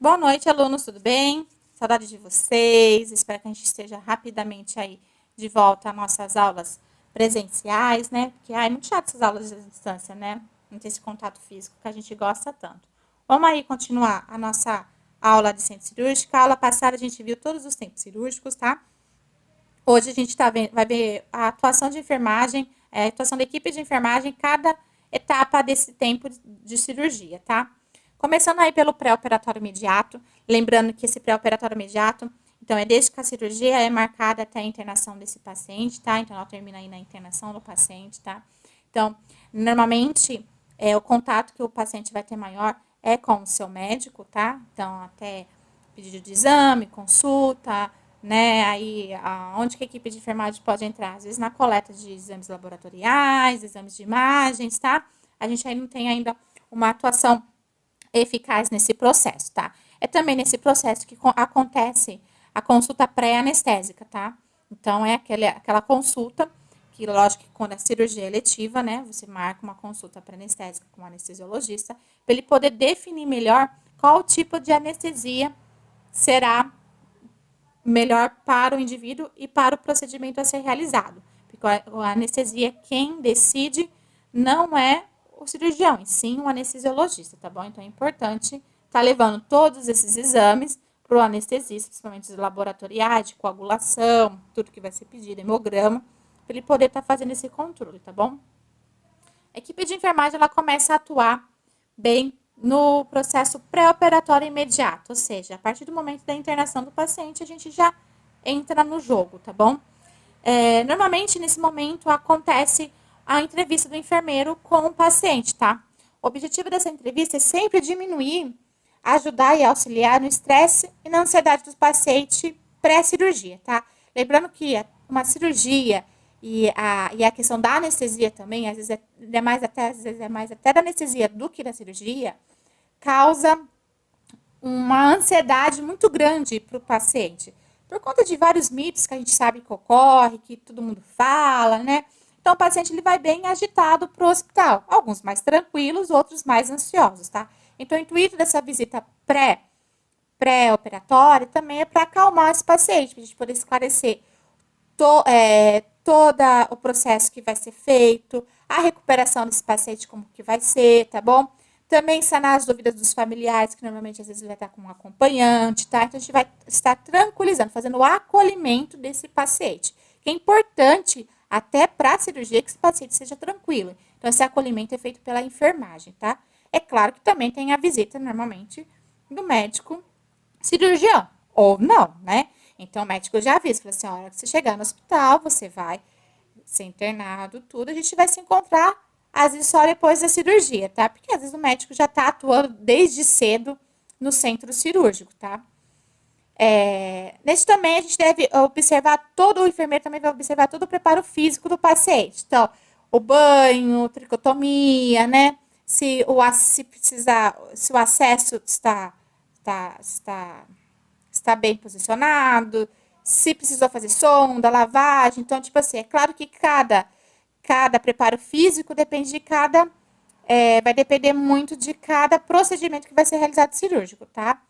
Boa noite, alunos, tudo bem? Saudade de vocês. Espero que a gente esteja rapidamente aí de volta às nossas aulas presenciais, né? Porque é muito chato essas aulas à distância, né? Não ter esse contato físico que a gente gosta tanto. Vamos aí continuar a nossa aula de centro cirúrgico. A aula passada a gente viu todos os tempos cirúrgicos, tá? Hoje a gente vai ver a atuação de enfermagem, a atuação da equipe de enfermagem, cada etapa desse tempo de cirurgia, tá? Começando aí pelo pré-operatório imediato, lembrando que esse pré-operatório imediato, então é desde que a cirurgia é marcada até a internação desse paciente, tá? Então ela termina aí na internação do paciente, tá? Então, normalmente, o contato que o paciente vai ter maior é com o seu médico, tá? Então, até pedido de exame, consulta, né? Aí, onde que a equipe de enfermagem pode entrar? Às vezes na coleta de exames laboratoriais, exames de imagens, tá? A gente aí não tem ainda uma atuação eficaz nesse processo, tá? É também nesse processo que acontece a consulta pré-anestésica, tá? Então, é aquela consulta que, lógico, que quando a cirurgia é eletiva, né, você marca uma consulta pré-anestésica com o anestesiologista, para ele poder definir melhor qual tipo de anestesia será melhor para o indivíduo e para o procedimento a ser realizado. Porque a anestesia, quem decide não é o cirurgião, e sim o anestesiologista, tá bom? Então é importante estar levando todos esses exames para o anestesista, principalmente os laboratoriais, de coagulação, tudo que vai ser pedido, hemograma, para ele poder estar fazendo esse controle, tá bom? A equipe de enfermagem ela começa a atuar bem no processo pré-operatório imediato, ou seja, a partir do momento da internação do paciente, a gente já entra no jogo, tá bom? Normalmente, nesse momento, acontece a entrevista do enfermeiro com o paciente, tá? O objetivo dessa entrevista é sempre diminuir, ajudar e auxiliar no estresse e na ansiedade do paciente pré-cirurgia, tá? Lembrando que uma cirurgia e a questão da anestesia também, às vezes é mais até da anestesia do que da cirurgia, causa uma ansiedade muito grande para o paciente. Por conta de vários mitos que a gente sabe que ocorre, que todo mundo fala, né? Então, o paciente ele vai bem agitado para o hospital. Alguns mais tranquilos, outros mais ansiosos, tá? Então, o intuito dessa visita pré-operatória também é para acalmar esse paciente, para a gente poder esclarecer todo o processo que vai ser feito, a recuperação desse paciente, como que vai ser, tá bom? Também sanar as dúvidas dos familiares, que normalmente às vezes vai estar com um acompanhante, tá? Então a gente vai estar tranquilizando, fazendo o acolhimento desse paciente. Que é importante até para a cirurgia que esse paciente seja tranquilo. Então esse acolhimento é feito pela enfermagem, tá? É claro que também tem a visita normalmente do médico cirurgião, ou não, né? Então o médico já avisa, fala assim, a hora que você chegar no hospital, você vai ser internado, tudo, a gente vai se encontrar, às vezes só depois da cirurgia, tá? Porque às vezes o médico já tá atuando desde cedo no centro cirúrgico, tá? Nesse também a gente deve observar todo, o enfermeiro também vai observar todo o preparo físico do paciente. Então, o banho, tricotomia, né? Se precisar, se o acesso está bem posicionado, se precisou fazer sonda, lavagem. Então, tipo assim, é claro que cada preparo físico depende de vai depender muito de cada procedimento que vai ser realizado cirúrgico, tá?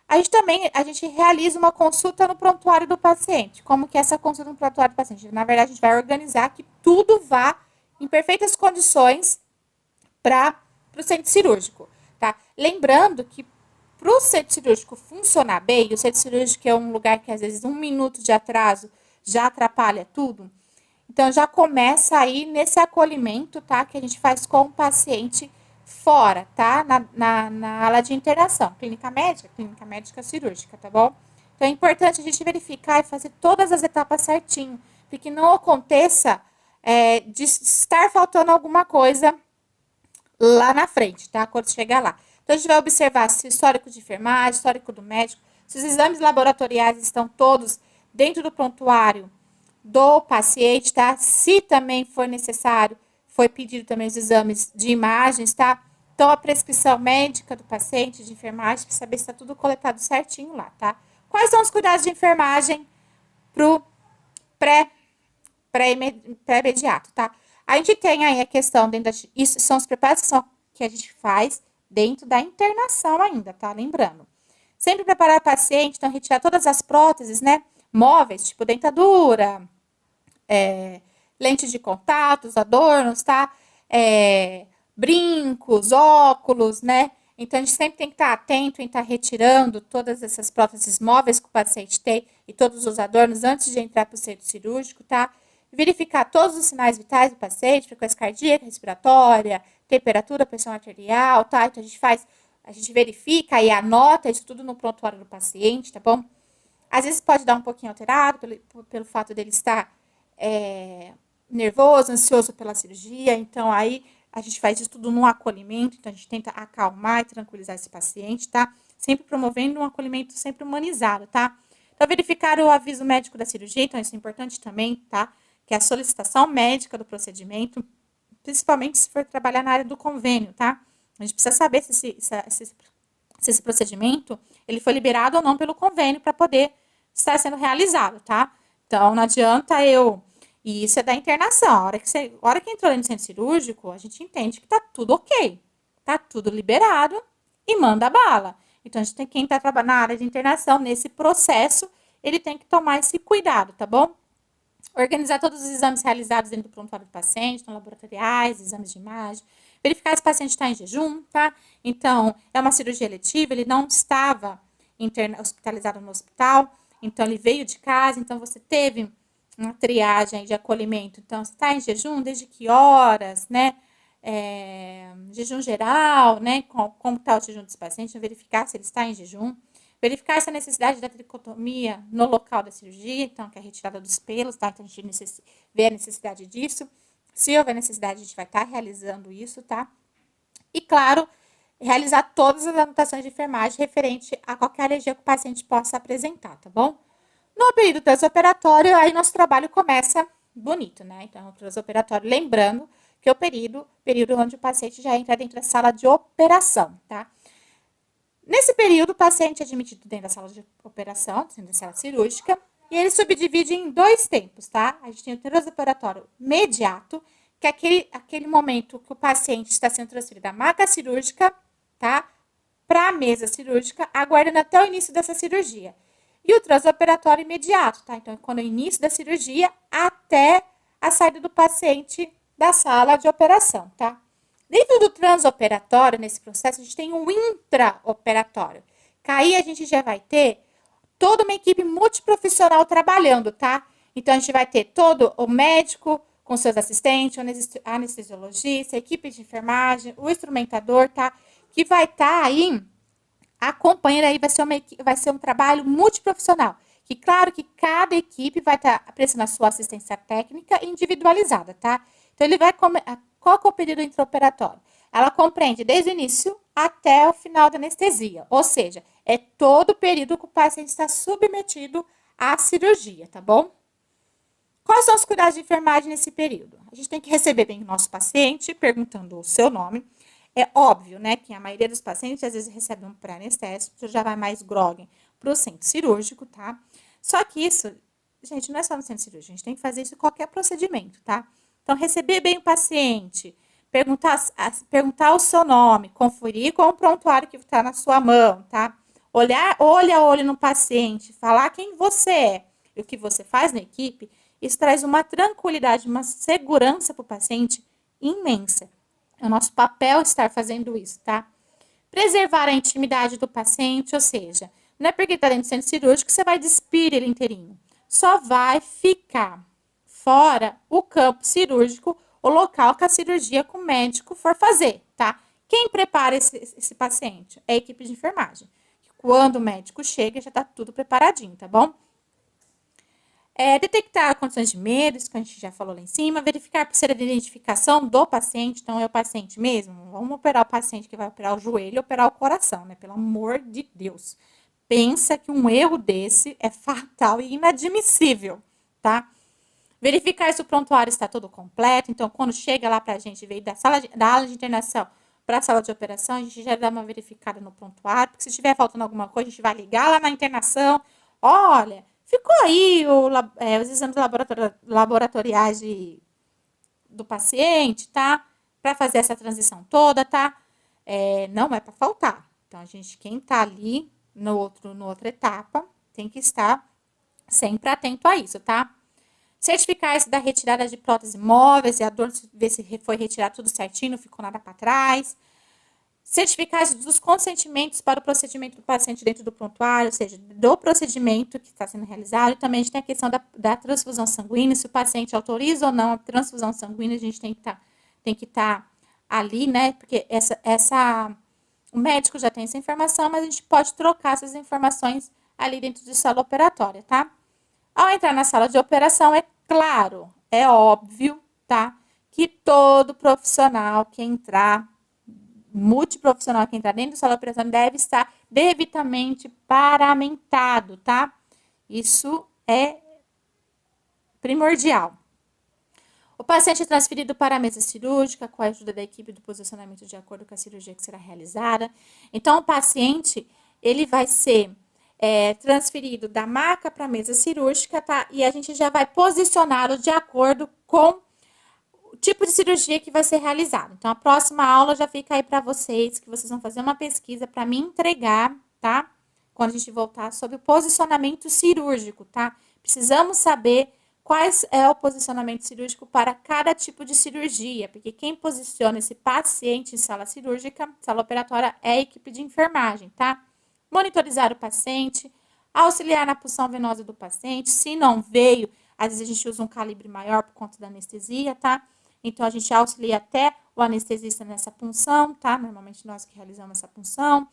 A gente realiza uma consulta no prontuário do paciente. Como que é essa consulta no prontuário do paciente? Na verdade, a gente vai organizar que tudo vá em perfeitas condições para o centro cirúrgico, tá? Lembrando que para o centro cirúrgico funcionar bem, e o centro cirúrgico é um lugar que às vezes 1 minuto de atraso já atrapalha tudo, então já começa aí nesse acolhimento, tá? Que a gente faz com o paciente fora, tá? Na ala de internação, clínica médica cirúrgica, tá bom? Então é importante a gente verificar e fazer todas as etapas certinho, para que não aconteça de estar faltando alguma coisa lá na frente, tá? Quando chegar lá. Então, a gente vai observar se o histórico de enfermagem, histórico do médico, se os exames laboratoriais estão todos dentro do prontuário do paciente, tá? Se também for necessário, foi pedido também os exames de imagens, tá? Então, a prescrição médica do paciente, de enfermagem, para saber se está tudo coletado certinho lá, tá? Quais são os cuidados de enfermagem pro pré pré-imediato, tá? A gente tem aí a questão isso são os preparos que a gente faz dentro da internação ainda, tá? Lembrando. Sempre preparar o paciente, então retirar todas as próteses, né, móveis, tipo dentadura, lente de contato, os adornos, tá? Brincos, óculos, né? Então, a gente sempre tem que estar atento em estar retirando todas essas próteses móveis que o paciente tem e todos os adornos antes de entrar para o centro cirúrgico, tá? Verificar todos os sinais vitais do paciente, frequência cardíaca, respiratória, temperatura, pressão arterial, tá? Então, a gente verifica e anota isso tudo no prontuário do paciente, tá bom? Às vezes pode dar um pouquinho alterado pelo fato dele estar nervoso, ansioso pela cirurgia. Então, aí a gente faz isso tudo no acolhimento. Então, a gente tenta acalmar e tranquilizar esse paciente, tá? Sempre promovendo um acolhimento sempre humanizado, tá? Então, verificar o aviso médico da cirurgia. Então, isso é importante também, tá? Que é a solicitação médica do procedimento, principalmente se for trabalhar na área do convênio, tá? A gente precisa saber se esse procedimento ele foi liberado ou não pelo convênio para poder estar sendo realizado, tá? Então, não adianta eu... E isso é da internação. A hora que entrou no centro cirúrgico, a gente entende que tá tudo ok. Tá tudo liberado e manda bala. Então, a gente tem quem tá trabalhando na área de internação, nesse processo, ele tem que tomar esse cuidado, tá bom? Organizar todos os exames realizados dentro do prontuário do paciente, então, laboratoriais, exames de imagem. Verificar se o paciente está em jejum, tá? Então, é uma cirurgia eletiva, ele não estava hospitalizado no hospital, então ele veio de casa, então você teve uma triagem de acolhimento. Então, você está em jejum, desde que horas, né? Jejum geral, né? Como está o jejum desse paciente, verificar se ele está em jejum. Verificar essa necessidade da tricotomia no local da cirurgia, então, que é a retirada dos pelos, tá? Então, a gente vê a necessidade disso. Se houver necessidade, a gente vai estar realizando isso, tá? E, claro, realizar todas as anotações de enfermagem referente a qualquer alergia que o paciente possa apresentar, tá bom? No período transoperatório, aí nosso trabalho começa bonito, né? Então, o transoperatório, lembrando que é o período onde o paciente já entra dentro da sala de operação, tá? Nesse período, o paciente é admitido dentro da sala de operação, dentro da sala cirúrgica, e ele subdivide em dois tempos, tá? A gente tem o transoperatório imediato, que é aquele momento que o paciente está sendo transferido da maca cirúrgica, tá? Para a mesa cirúrgica, aguardando até o início dessa cirurgia. E o transoperatório imediato, tá? Então, quando é o início da cirurgia até a saída do paciente da sala de operação, tá? Dentro do transoperatório, nesse processo, a gente tem um intraoperatório. Que aí a gente já vai ter toda uma equipe multiprofissional trabalhando, tá? Então, a gente vai ter todo o médico com seus assistentes, o anestesiologista, a equipe de enfermagem, o instrumentador, tá? Que vai estar aí acompanhando, aí vai ser um trabalho multiprofissional. Que, claro, que cada equipe vai estar prestando a sua assistência técnica individualizada, tá? Então, ele vai... Qual que é o período intraoperatório? Ela compreende desde o início até o final da anestesia. Ou seja, é todo o período que o paciente está submetido à cirurgia, tá bom? Quais são os cuidados de enfermagem nesse período? A gente tem que receber bem o nosso paciente, perguntando o seu nome. É óbvio, né, que a maioria dos pacientes às vezes recebe um pré-anestésico, já vai mais grog para o centro cirúrgico, tá? Só que isso, gente, não é só no centro cirúrgico, a gente tem que fazer isso em qualquer procedimento, tá? Então, receber bem o paciente, perguntar o seu nome, conferir com o prontuário que está na sua mão, tá? Olhar olho a olho no paciente, falar quem você é e o que você faz na equipe, isso traz uma tranquilidade, uma segurança para o paciente imensa. É o nosso papel estar fazendo isso, tá? Preservar a intimidade do paciente, ou seja, não é porque está dentro do centro cirúrgico que você vai despir ele inteirinho. Só vai ficar fora o campo cirúrgico, o local que a cirurgia com o médico for fazer, tá? Quem prepara esse paciente? É a equipe de enfermagem. Quando o médico chega, já tá tudo preparadinho, tá bom? Detectar condições de medo, isso que a gente já falou lá em cima, verificar a pulseira de identificação do paciente, então é o paciente mesmo, vamos operar o paciente que vai operar o joelho, operar o coração, né, pelo amor de Deus. Pensa que um erro desse é fatal e inadmissível, tá? Verificar se o prontuário está todo completo, então quando chega lá pra gente, veio da ala de internação para a sala de operação, a gente já dá uma verificada no prontuário, porque se estiver faltando alguma coisa, a gente vai ligar lá na internação, olha... Ficou aí os exames laboratoriais do paciente, tá? Para fazer essa transição toda, tá? Não é para faltar. Então, quem tá ali, no outra etapa, tem que estar sempre atento a isso, tá? Certificar-se da retirada de próteses móveis e a dor, ver se foi retirado tudo certinho, não ficou nada para trás. Certificar-se dos consentimentos para o procedimento do paciente dentro do prontuário, ou seja, do procedimento que está sendo realizado. E também a gente tem a questão da transfusão sanguínea, se o paciente autoriza ou não a transfusão sanguínea, a gente tem que estar ali, né? Porque o médico já tem essa informação, mas a gente pode trocar essas informações ali dentro de sala operatória, tá? Ao entrar na sala de operação, é claro, é óbvio, tá? Que todo profissional que entrar, multiprofissional que entrar dentro da sala de operação, deve estar devidamente paramentado, tá? Isso é primordial. O paciente é transferido para a mesa cirúrgica com a ajuda da equipe do posicionamento de acordo com a cirurgia que será realizada. Então, o paciente, ele vai ser transferido da maca para a mesa cirúrgica, tá? E a gente já vai posicioná-lo de acordo com o tipo de cirurgia que vai ser realizado. Então, a próxima aula já fica aí para vocês, que vocês vão fazer uma pesquisa para me entregar, tá? Quando a gente voltar sobre o posicionamento cirúrgico, tá? Precisamos saber quais é o posicionamento cirúrgico para cada tipo de cirurgia, porque quem posiciona esse paciente em sala cirúrgica, sala operatória, é a equipe de enfermagem, tá? Monitorizar o paciente, auxiliar na punção venosa do paciente, se não veio, às vezes a gente usa um calibre maior por conta da anestesia, tá? Então, a gente auxilia até o anestesista nessa punção, tá? Normalmente nós que realizamos essa punção.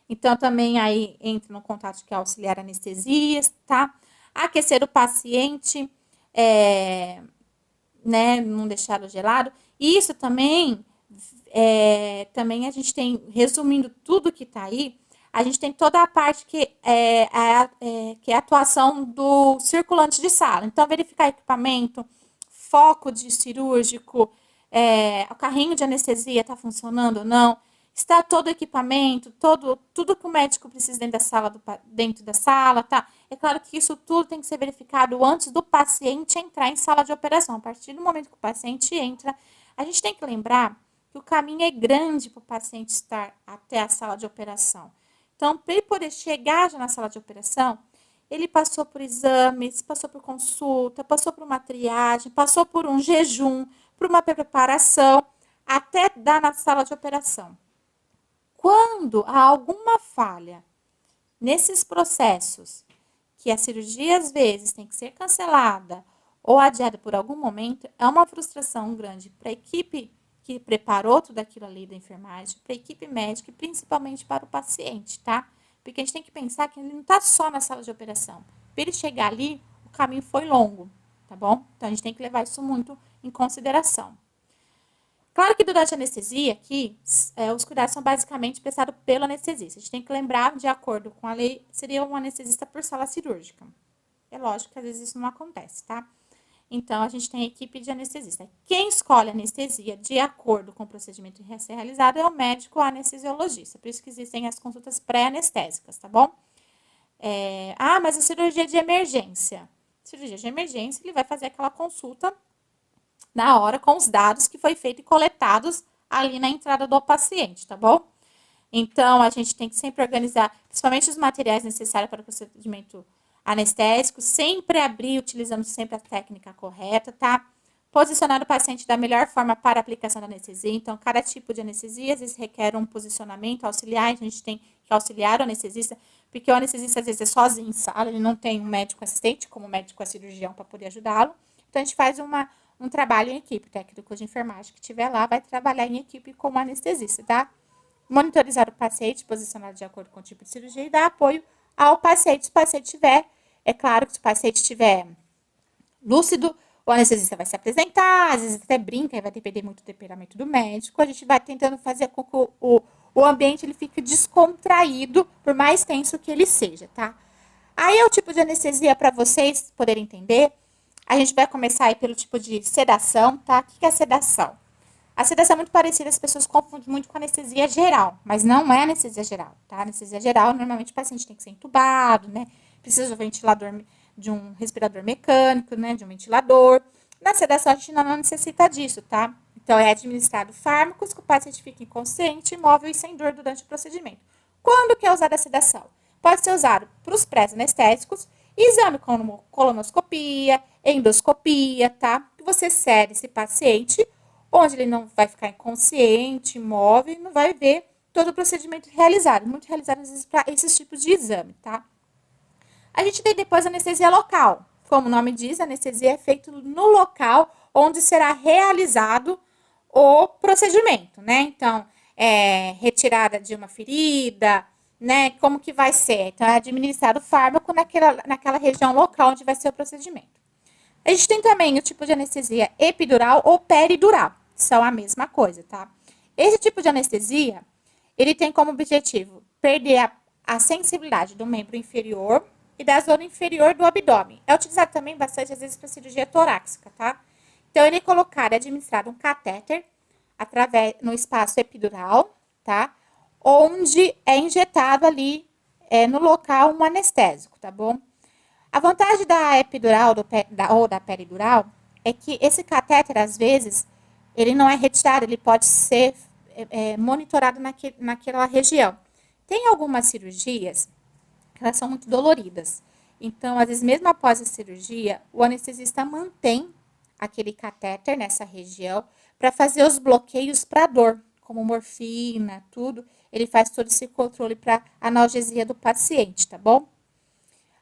Então, também aí entra no contato que é auxiliar anestesias, tá? Aquecer o paciente, né? Não deixá-lo gelado. E isso também, também a gente tem, resumindo tudo que tá aí, a gente tem toda a parte que é a atuação do circulante de sala. Então, verificar equipamento, foco de cirúrgico, o carrinho de anestesia está funcionando ou não, está todo o equipamento, tudo que o médico precisa dentro da sala, tá? É claro que isso tudo tem que ser verificado antes do paciente entrar em sala de operação. A partir do momento que o paciente entra, a gente tem que lembrar que o caminho é grande para o paciente estar até a sala de operação. Então, para ele poder chegar já na sala de operação, ele passou por exames, passou por consulta, passou por uma triagem, passou por um jejum, por uma preparação, até dar na sala de operação. Quando há alguma falha nesses processos, que a cirurgia às vezes tem que ser cancelada ou adiada por algum momento, é uma frustração grande para a equipe que preparou tudo aquilo ali da enfermagem, para a equipe médica e principalmente para o paciente, tá? Porque a gente tem que pensar que ele não está só na sala de operação. Para ele chegar ali, o caminho foi longo, tá bom? Então, a gente tem que levar isso muito em consideração. Claro que durante a anestesia aqui, os cuidados são basicamente prestados pelo anestesista. A gente tem que lembrar, de acordo com a lei, seria um anestesista por sala cirúrgica. É lógico que às vezes isso não acontece, tá? Então, a gente tem a equipe de anestesista. Quem escolhe a anestesia de acordo com o procedimento a ser realizado é o médico anestesiologista. Por isso que existem as consultas pré-anestésicas, tá bom? Mas a cirurgia de emergência. Cirurgia de emergência, ele vai fazer aquela consulta na hora com os dados que foi feito e coletados ali na entrada do paciente, tá bom? Então, a gente tem que sempre organizar, principalmente os materiais necessários para o procedimento anestésico, sempre abrir, utilizando sempre a técnica correta, tá? Posicionar o paciente da melhor forma para a aplicação da anestesia. Então, cada tipo de anestesia, às vezes, requer um posicionamento auxiliar, a gente tem que auxiliar o anestesista, porque o anestesista, às vezes, é sozinho em sala, ele não tem um médico assistente, como o médico cirurgião, para poder ajudá-lo. Então, a gente faz um trabalho em equipe, o técnico de enfermagem que estiver lá vai trabalhar em equipe como anestesista, tá? Monitorizar o paciente, posicionado de acordo com o tipo de cirurgia e dar apoio ao paciente. Se o paciente tiver, é claro que se o paciente estiver lúcido, o anestesista vai se apresentar, às vezes até brinca, e vai depender muito do temperamento do médico. A gente vai tentando fazer com que o ambiente ele fique descontraído, por mais tenso que ele seja, tá? Aí é o tipo de anestesia para vocês poderem entender. A gente vai começar aí pelo tipo de sedação, tá? O que é sedação? A sedação é muito parecida, as pessoas confundem muito com anestesia geral, mas não é anestesia geral, tá? Anestesia geral, normalmente o paciente tem que ser entubado, né? Precisa de um ventilador, de um respirador mecânico, né? De um ventilador. Na sedação, a gente não necessita disso, tá? Então, é administrado fármacos que o paciente fica inconsciente, imóvel e sem dor durante o procedimento. Quando que é usada a sedação? Pode ser usado para os pré-anestésicos, exame como colonoscopia, endoscopia, tá? Que você sede esse paciente, onde ele não vai ficar inconsciente, imóvel, e não vai ver todo o procedimento realizado. Muito realizado, às vezes, para esses tipos de exame, tá? A gente tem depois a anestesia local. Como o nome diz, a anestesia é feita no local onde será realizado o procedimento, né? Então, retirada de uma ferida, né? Como que vai ser? Então, é administrado o fármaco naquela região local onde vai ser o procedimento. A gente tem também o tipo de anestesia epidural ou peridural. São a mesma coisa, tá? Esse tipo de anestesia, ele tem como objetivo perder a sensibilidade do membro inferior e da zona inferior do abdômen. É utilizado também bastante, às vezes, para cirurgia torácica, tá? Então, ele é colocado e administrado um catéter no espaço epidural, tá? Onde é injetado ali no local um anestésico, tá bom? A vantagem da epidural ou da peridural é que esse catéter, às vezes, ele não é retirado, ele pode ser monitorado naquela região. Tem algumas cirurgias que elas são muito doloridas. Então, às vezes, mesmo após a cirurgia, o anestesista mantém aquele catéter nessa região para fazer os bloqueios para dor, como morfina, tudo. Ele faz todo esse controle para analgesia do paciente, tá bom?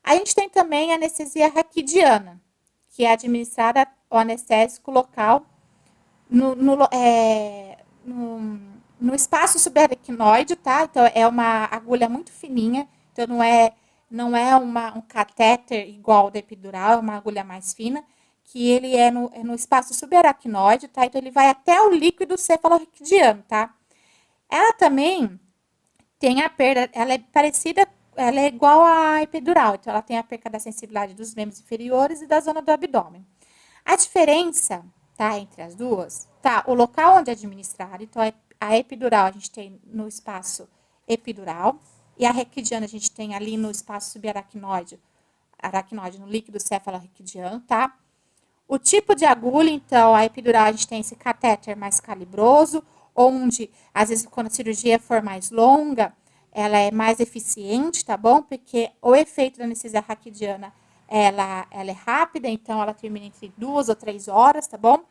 A gente tem também a anestesia raquidiana, que é administrada o anestésico local no espaço subaracnoide, tá? Então, é uma agulha muito fininha, então não é um catéter igual ao da epidural, é uma agulha mais fina, que ele é no espaço subaracnoide, tá? Então, ele vai até o líquido cefalorraquidiano, tá? Ela também tem a perda, ela é parecida, ela é igual à epidural, então ela tem a perda da sensibilidade dos membros inferiores e da zona do abdômen. A diferença, tá, entre as duas, tá, o local onde é administrado, então a epidural a gente tem no espaço epidural e a raquidiana a gente tem ali no espaço subaracnoide, no líquido cefalorraquidiano, tá? O tipo de agulha, então, a epidural a gente tem esse catéter mais calibroso, onde, às vezes, quando a cirurgia for mais longa, ela é mais eficiente, tá bom? Porque o efeito da anestesia raquidiana, ela é rápida, então ela termina entre 2 ou 3 horas, tá bom?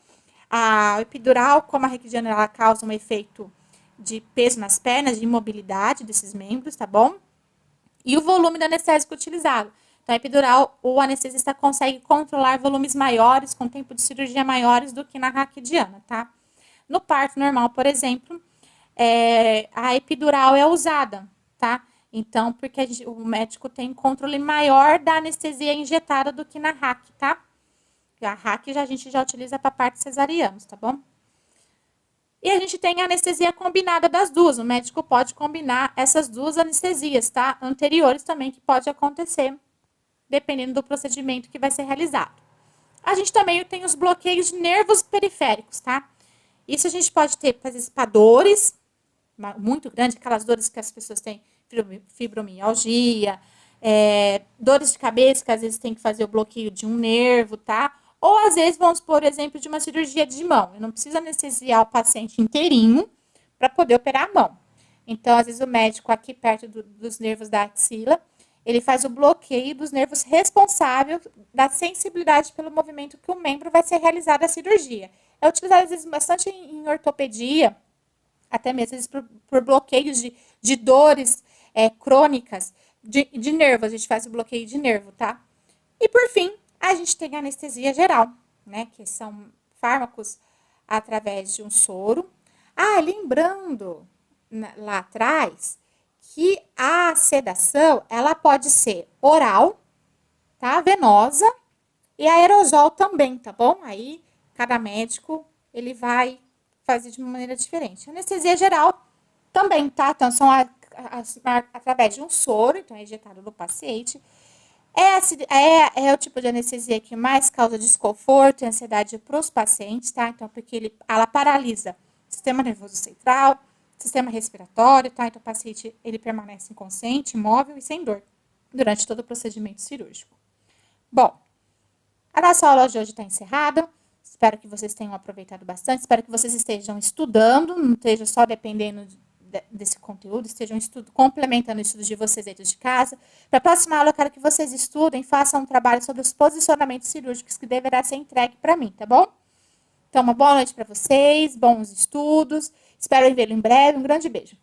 A epidural, como a raquidiana, ela causa um efeito de peso nas pernas, de imobilidade desses membros, tá bom? E o volume do anestésico utilizado. Então, a epidural, o anestesista consegue controlar volumes maiores, com tempo de cirurgia maiores do que na raquidiana, tá? No parto normal, por exemplo, a epidural é usada, tá? Então, porque o médico tem controle maior da anestesia injetada do que na RAC, tá? A RAC a gente já utiliza para partos cesarianos, tá bom? E a gente tem a anestesia combinada das duas. O médico pode combinar essas duas anestesias, tá? Anteriores também, que pode acontecer, dependendo do procedimento que vai ser realizado. A gente também tem os bloqueios de nervos periféricos, tá? Isso a gente pode ter, às vezes, para dores muito grandes, aquelas dores que as pessoas têm, fibromialgia, dores de cabeça, que às vezes tem que fazer o bloqueio de um nervo, tá? Ou às vezes, vamos por exemplo, de uma cirurgia de mão. Eu não preciso anestesiar o paciente inteirinho para poder operar a mão. Então, às vezes, o médico aqui perto dos nervos da axila, ele faz o bloqueio dos nervos responsáveis da sensibilidade pelo movimento que o membro vai ser realizado a cirurgia. É utilizado, às vezes, bastante em ortopedia, até mesmo às vezes, por bloqueios de dores crônicas de nervo. A gente faz o bloqueio de nervo, tá? E, por fim, a gente tem a anestesia geral, né? Que são fármacos através de um soro. Ah, lembrando lá atrás que a sedação, ela pode ser oral, tá? Venosa e aerosol também, tá bom? Aí, cada médico, ele vai fazer de uma maneira diferente. Anestesia geral também, tá? Então, são através de um soro, então é injetado no paciente. É o tipo de anestesia que mais causa desconforto e ansiedade para os pacientes, tá? Então, porque ela paralisa o sistema nervoso central, sistema respiratório, tá? Então, o paciente, ele permanece inconsciente, imóvel e sem dor durante todo o procedimento cirúrgico. Bom, a nossa aula de hoje está encerrada. Espero que vocês tenham aproveitado bastante. Espero que vocês estejam estudando, não esteja só dependendo desse conteúdo, estejam complementando o estudo de vocês dentro de casa. Para a próxima aula, eu quero que vocês estudem, façam um trabalho sobre os posicionamentos cirúrgicos que deverá ser entregue para mim, tá bom? Então, uma boa noite para vocês, bons estudos. Espero vê-lo em breve. Um grande beijo.